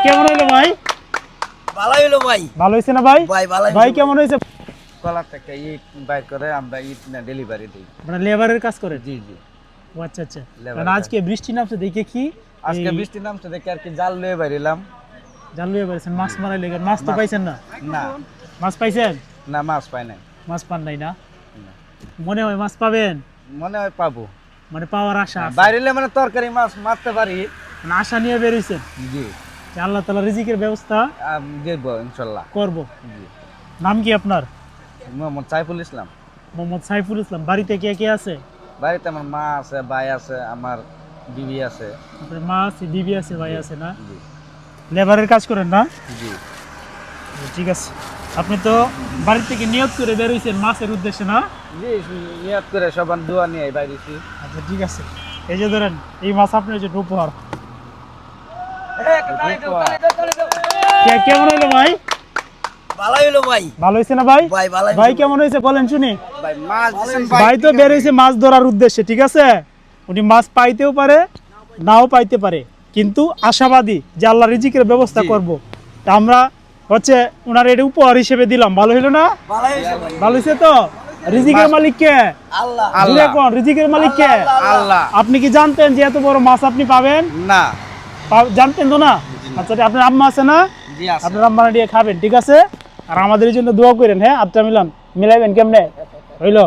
কেমন হলো ভাই? ভালো হলো ভাই। ভালো হয়েছে না ভাই? ভাই কেমন হয়েছে? কলার থেকে ইট বাইর করে আমরা ইট না ডেলিভারি দিই। আপনারা লেবারের কাজ করেন? জি জি। ও আচ্ছা আচ্ছা। Labor কারণ আজকে বৃষ্টি নামছে দেখে কি আজকে বৃষ্টি নামছে দেখে আর কি জাল লয়ে বাইরিলাম। জাল লইয়া পাইছেন মাছ মারাই লেগে? মাছ তো পাইছেন না? না মাছ পাইছেন? না মাছ পাই নাই। মাছ পান নাই না? না। মনে হয় মাছ পাবেন? মনে হয় পাবো। মানে পাওয়ার আশা আছে? বাইরিলে মানে তরকারি মাছ মারতে পারি। মানে আশা নিয়ে বের হইছেন জি। যে আল্লাহ তাআলা রিজিকের ব্যবস্থা দেব ইনশাআল্লাহ। করব। জি। নাম কি আপনার? মোহাম্মদ সাইফুল ইসলাম। মোহাম্মদ সাইফুল ইসলাম। বাড়িতে কে কে আছে? বাড়িতে আমার মা আছে, ভাই আছে, আমার বিবি আছে। আপনার মা আছে, বিবি আছে, ভাই আছে না? জি লেবারের কাজ করেন না? জি। ঠিক আছে। আপনি তো বাড়ি থেকে নিয়ত করে বের হইছেন মাছের উদ্দেশ্যে না? জি নিয়ত করে সবার দোয়া নিয়ে বাইরেছি। আচ্ছা ঠিক আছে। এই যে ধরেন এই মাছ আপনার জন্য উপহার। কেমন হলো ভাই? ভালো হলো ভাই। ভালো হয়েছে না ভাই? ভাই হলো। কেমন হয়েছে বলেন শুনি। ভাই মাছ দিছেন ভাই তো বের হয়েছে মাছ ধরার উদ্দেশ্যে, ঠিক আছে? উনি মাছ পাইতেও পারে নাও পাইতে পারে, কিন্তু আশাবাদী যে আল্লাহ রিজিকের ব্যবস্থা করব। তা আমরা হচ্ছে ওনার এটা উপহার হিসেবে দিলাম। ভালো হলো না? ভালো হয়েছে ভাই। ভালো হয়েছে তো? রিজিকের মালিক কে? আল্লাহ। জুড়ে কোন রিজিকের মালিক কে? আল্লাহ। আপনি কি জানতেন যে এত বড় মাছ আপনি পাবেন? না। জানতেন তো না? আচ্ছা আপনার আম্মা আছে না? জি আছে। আপনার আম্মা দিয়ে খাবেন, ঠিক আছে? আর আমাদের জন্য দোয়া করেন, হ্যাঁ? আচ্ছা মিলাইবেন কেমনে হইলো?